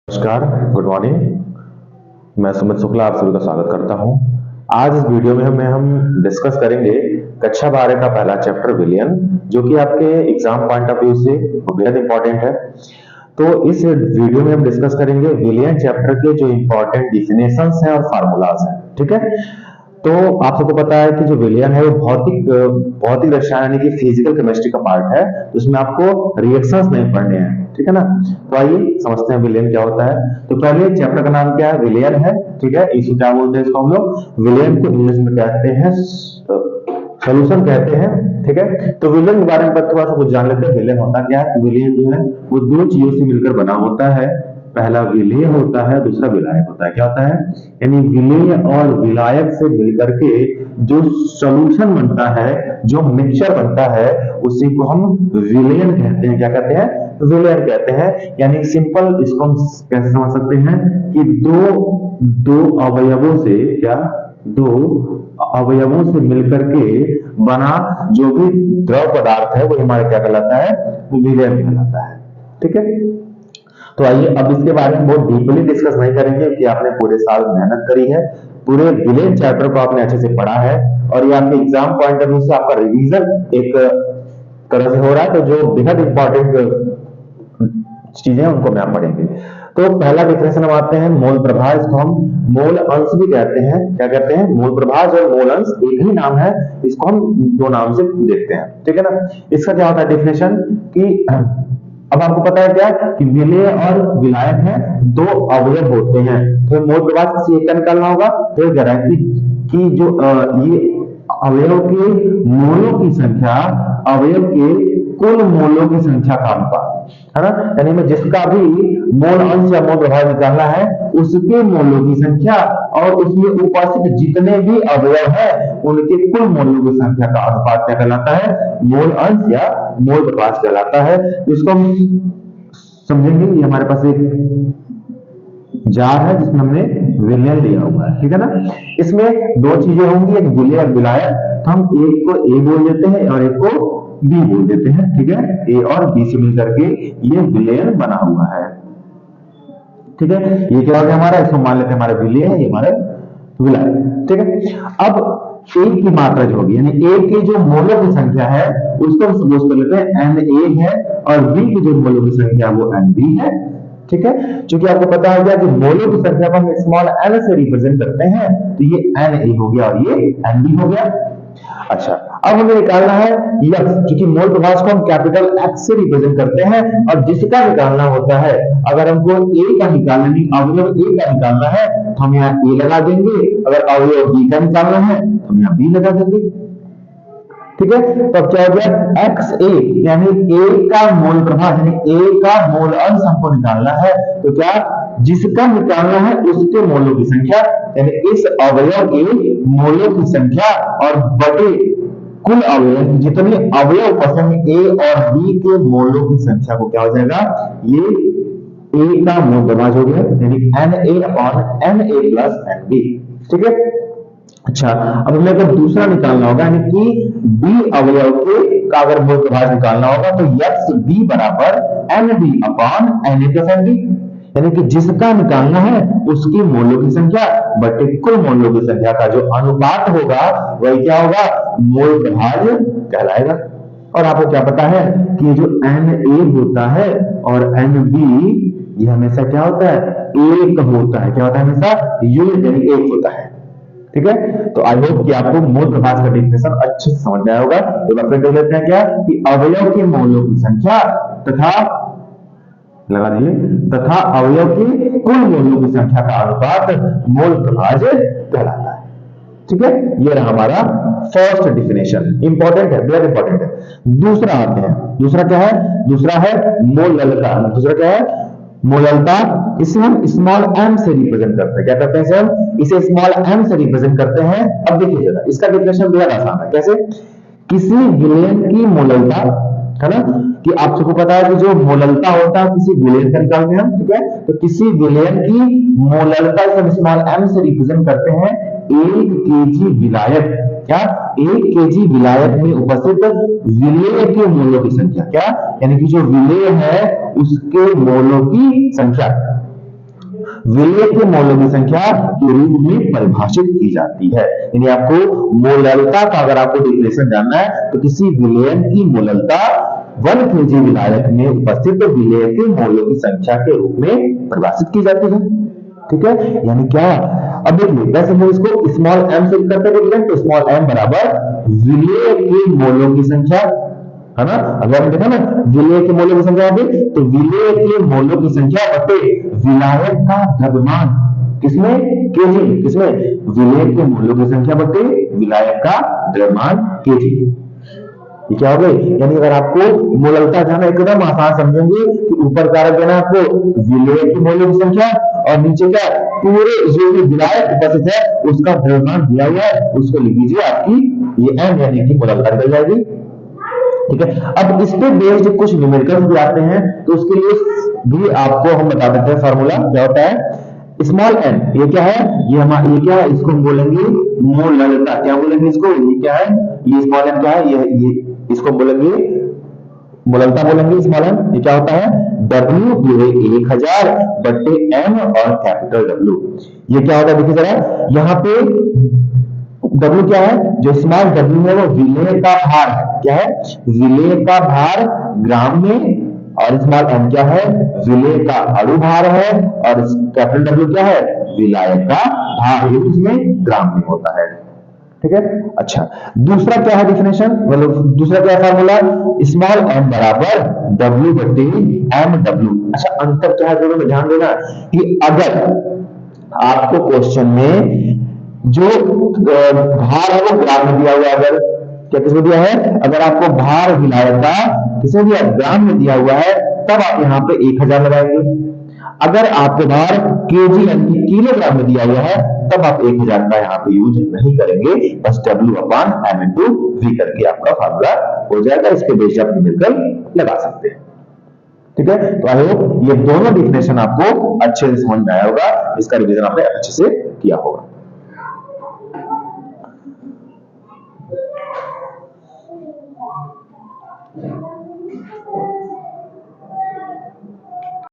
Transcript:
नमस्कार, good morning. मैं सुमित शुक्ला आप सभी का स्वागत करता हूं। आज इस वीडियो में हम डिस्कस करेंगे कक्षा 12 का पहला चैप्टर विलियन, जो कि आपके एग्जाम पॉइंट ऑफ व्यू से बेहद इंपॉर्टेंट है। तो इस वीडियो में हम डिस्कस करेंगे विलियन चैप्टर के जो इंपॉर्टेंट डिफिनेशंस हैं और फार्मूलाज हैं। ठीक है, तो आप सबको पता है कि जो विलियन है वो भौतिक रसायन यानी कि फिजिकल केमिस्ट्री का पार्ट है, तो उसमें आपको रिएक्शंस नहीं पढ़ने हैं। ठीक है ना, तो आइए समझते हैं विलियन क्या होता है। तो पहले चैप्टर का नाम क्या है, विलियन है। ठीक है, इसको क्या बोलते हैं, इसको हम लोग विलियन को इंग्लिश में कहते हैं सोल्यूशन कहते हैं। ठीक है, तो विलियन के बारे में थोड़ा सा कुछ जान लेते हैं। विलियन होता क्या है। विलियन जो है वो दो चीजों से मिलकर बना होता है। पहला विलेय होता है, दूसरा विलायक होता है। क्या होता है, यानी विलेय और विलायक से मिलकर के जो सॉल्यूशन बनता है, जो मिक्सचर बनता है, उसी को हम विलेयन कहते हैं। क्या कहते हैं, विलेयन कहते हैं। यानी सिंपल इसको हम कैसे समझ सकते हैं कि दो अवयवों से दो अवयवों से मिलकर के बना जो भी द्रव पदार्थ है वो हमारा क्या कहलाता है, वो विलेयन कहलाता है। ठीक है, तो आइए अब इसके बारे में बहुत डीपली डिस्कस नहीं करेंगे कि आपने पूरे साल मेहनत करी है, पूरे विलेयन चैप्टर को आपने अच्छे से पढ़ा है और ये आपके एग्जाम पॉइंट ऑफ व्यू से आपका रिवीजन एक तरह से हो रहा है। तो जो बेहद इंपॉर्टेंट चीजें उनको हम पढ़ेंगे। तो पहला डिफिनेशन हम आते हैं मोल प्रभाज, इसको हम मोल अंश भी कहते हैं। क्या कहते हैं, मोल प्रभाज और मोल अंश एक ही नाम है, इसको हम दो नाम से देखते हैं। ठीक है ना, इसका क्या होता है डिफिनेशन कि अब आपको पता है क्या कि विलेय और विलायक है, दो अवयव होते हैं। तो मोल प्रभाज किसी एक का निकालना होगा। तो ये कह रहा है कि जो ये अवयव के मोलों की संख्या अवयव के कुल मोलों की संख्या का अनुपात है ना, यानी मैं जिसका भी मोल अंश या मोल प्रभाव निकालना है उसके मोलों की संख्या और उसमें उपस्थित जितने भी अवयव है उनके कुल मोलों की संख्या का अनुपात क्या कहलाता है, मोल अंश या मोल प्रभाव कहलाता है। इसको हम समझेंगे। ये हमारे पास एक जार है जिसमें हमने विलियन लिया हुआ है। ठीक है ना, इसमें दो चीजें होंगी, एक विलेय और विलायक। तो हम एक को ए बोल देते हैं और एक को बी बोल देते हैं। ठीक है, ए और बी से मिलकर के ये विलेयन बना हुआ है। ठीक है, ये क्या हो गया हमारा, इसको मान लेते हैं हमारा विलेय है, ये हमारा विलायक। ठीक है, अब ए की मात्रा जो होगी यानी ए की जो मोलों की संख्या है उसको हम सपोज कर लेते हैं एन ए है और बी की जो मोलों की संख्या वो एन बी है। ठीक है, क्योंकि आपको पता है कि मोलों की संख्या को हम स्मॉल एन से रिप्रेजेंट करते हैं, तो ये एन ए हो गया और ये एन बी हो गया। अच्छा, अब हमें निकालना है यक्स, क्योंकि मोल प्रभाव को हम कैपिटल एक्स से रिप्रेजेंट करते हैं और जिसका निकालना होता है, अगर हमको ए का निकालना अवयव ए का निकालना है तो हम यहाँ ए लगा देंगे, अगर अवयव बी का निकालना है तो हम यहाँ बी लगा देंगे। ठीक है, तो अब क्या हो गया एक्स ए यानी ए का मोल प्रभाव यानी ए का मोल अंश हमको निकालना है। तो क्या, जिसका निकालना है उसके मोलों की संख्या यानी इस अवयव के मोलों की संख्या और बटे कुल अवयव जितने अवयव उपस्थित ए और बी के मोलों की संख्या को क्या हो जाएगा, ये ए का मोल प्रभाव हो गया यानी N A upon N A plus N B. ठीक है, अच्छा, अब हमें अगर दूसरा निकालना होगा यानी कि बी अवयव के का अगर मोल प्रभाव निकालना होगा तो यक्स बी बराबर N B upon N A plus N B, यानी कि जिसका निकालना है उसकी मोलों की संख्या बटे कुल मोलों की संख्या का जो अनुपात होगा वही क्या होगा, मोल प्रभाव कहलाएगा। और आपको क्या पता है कि जो एन ए होता है और एन बी ये हमेशा क्या होता है, एक होता है। क्या होता है, हमेशा यूनिट यानी एक होता है। ठीक है, तो आई होप कि आपको मोल प्रभाव का डेफिनेशन अच्छे से समझ में आया होगा। तो फिर देख लेते हैं क्या कि अवयव के मोलों की संख्या तथा लगा दीजिए तथा अवयव के कुल मोलों की संख्या का अनुपात मोल प्रभाव कहलाता है। ठीक है, ये रहा हमारा फर्स्ट डिफिनेशन, इंपॉर्टेंट है, वेरी इंपॉर्टेंट है। दूसरा आते हैं, दूसरा क्या है, दूसरा है मोललता। दूसरा क्या है, मोललता। इसे हम स्मॉल एम से रिप्रेजेंट करते हैं। क्या करते हैं इसे हम, इसे स्मॉल एम से रिप्रेजेंट करते हैं। अब देखिए जरा इसका डेफिनेशन बेहद आसान है। कैसे, किसी विलेयन की मोललता है ना, कि आप सबको पता है कि जो मोललता होता है किसी विलेयन का निकालते हैं हम। ठीक है, तो किसी विलेयन की मोललता हम स्मॉल एम से रिप्रेजेंट करते हैं 1 केजी विलायक। क्या, 1 केजी विलायक में उपस्थित विलेय के मोलों की संख्या। क्या, यानी कि जो विलेय है उसके मोलों की संख्या। विलेय के मोलों की संख्या के रूप में परिभाषित की जाती है। यानी आपको मोललता का अगर आपको डेफिनेशन जानना है तो किसी विलेयन की मोललता 1 kg विलायक में उपस्थित विलेय के मोलों की संख्या के रूप में परिभाषित की जाती है। ठीक है, यानी क्या, अब देखिए वैसे हम इसको स्मॉल m से करते हैं तो स्मॉल m बराबर विलेय के मोलों की संख्या, है ना। अगर हम देखा ना विलेय के मोलों की संख्या तो विलेय के मोलों की संख्या बटे विलायक का द्रव्यमान, किसमें, केजी, किसमें, विलेय के मोलों की संख्या बटे विलायक का द्रव्यमान केजी। ये क्या हो गई, यानी अगर आपको मोललता जाना एकदम आसान समझेंगे कि ऊपर कारक देना आपको विलेय के मोलों की संख्या और नीचे क्या पूरे जो भी विलायक उपस्थित है उसका द्रव्यमान दिया हुआ है, उसको लिख दीजिए, आपकी ये m यानी कि मोललता निकल जाएगी। ठीक है, अब इस पे बेस्ड कुछ न्यूमेरिकल्स भी आते हैं तो उसके लिए भी आपको हम बता देते हैं फार्मूला क्या होता है। स्मॉल n ये क्या है, ये क्या है, इसको हम बोलेंगे मोललता, क्या बोलेंगे इसको, ये क्या है, ये स्मॉल n क्या है, ये इसको बोलेंगे मोललता बोलेंगे स्मॉल n। ये क्या होता है, W पूरे 1000 बट्टे m और कैपिटल W। ये क्या होता है देखिए जरा, यहाँ पे W क्या है, जो स्मॉल w है वो विलेय का भार है, क्या है, विलेय का भार ग्राम में, और स्मॉल m क्या है, विलेय का अणु भार है, और कैपिटल W क्या है, विलायक का भार, ये इसमें ग्राम में होता है। ठीक है, अच्छा दूसरा क्या है डेफिनेशन, मतलब दूसरा क्या फार्मूला, स्मॉल m बराबर W बटे mw। अच्छा अंतर क्या है दोनों में ध्यान देना कि अगर आपको क्वेश्चन में जो भार है वो ग्राम में दिया हुआ है, अगर क्या किसमें दिया है, अगर आपको भार विलायक का किसमें दिया, ग्राम में दिया हुआ है, तब आप यहाँ पे 1000 लगाएंगे। अगर आपको भार केजी यानी किलोग्राम में दिया हुआ है तब आप 1000 का यहाँ पे यूज नहीं करेंगे, बस W अपान m इंटू v करके आपका फार्मूला हो जाएगा। इसके बेस आप न्यूमेरिकल लगा सकते हैं। ठीक है, तो आई होप ये दोनों डिफिनेशन आपको अच्छे से समझ में आया होगा, इसका रिवीजन आपने अच्छे से किया होगा।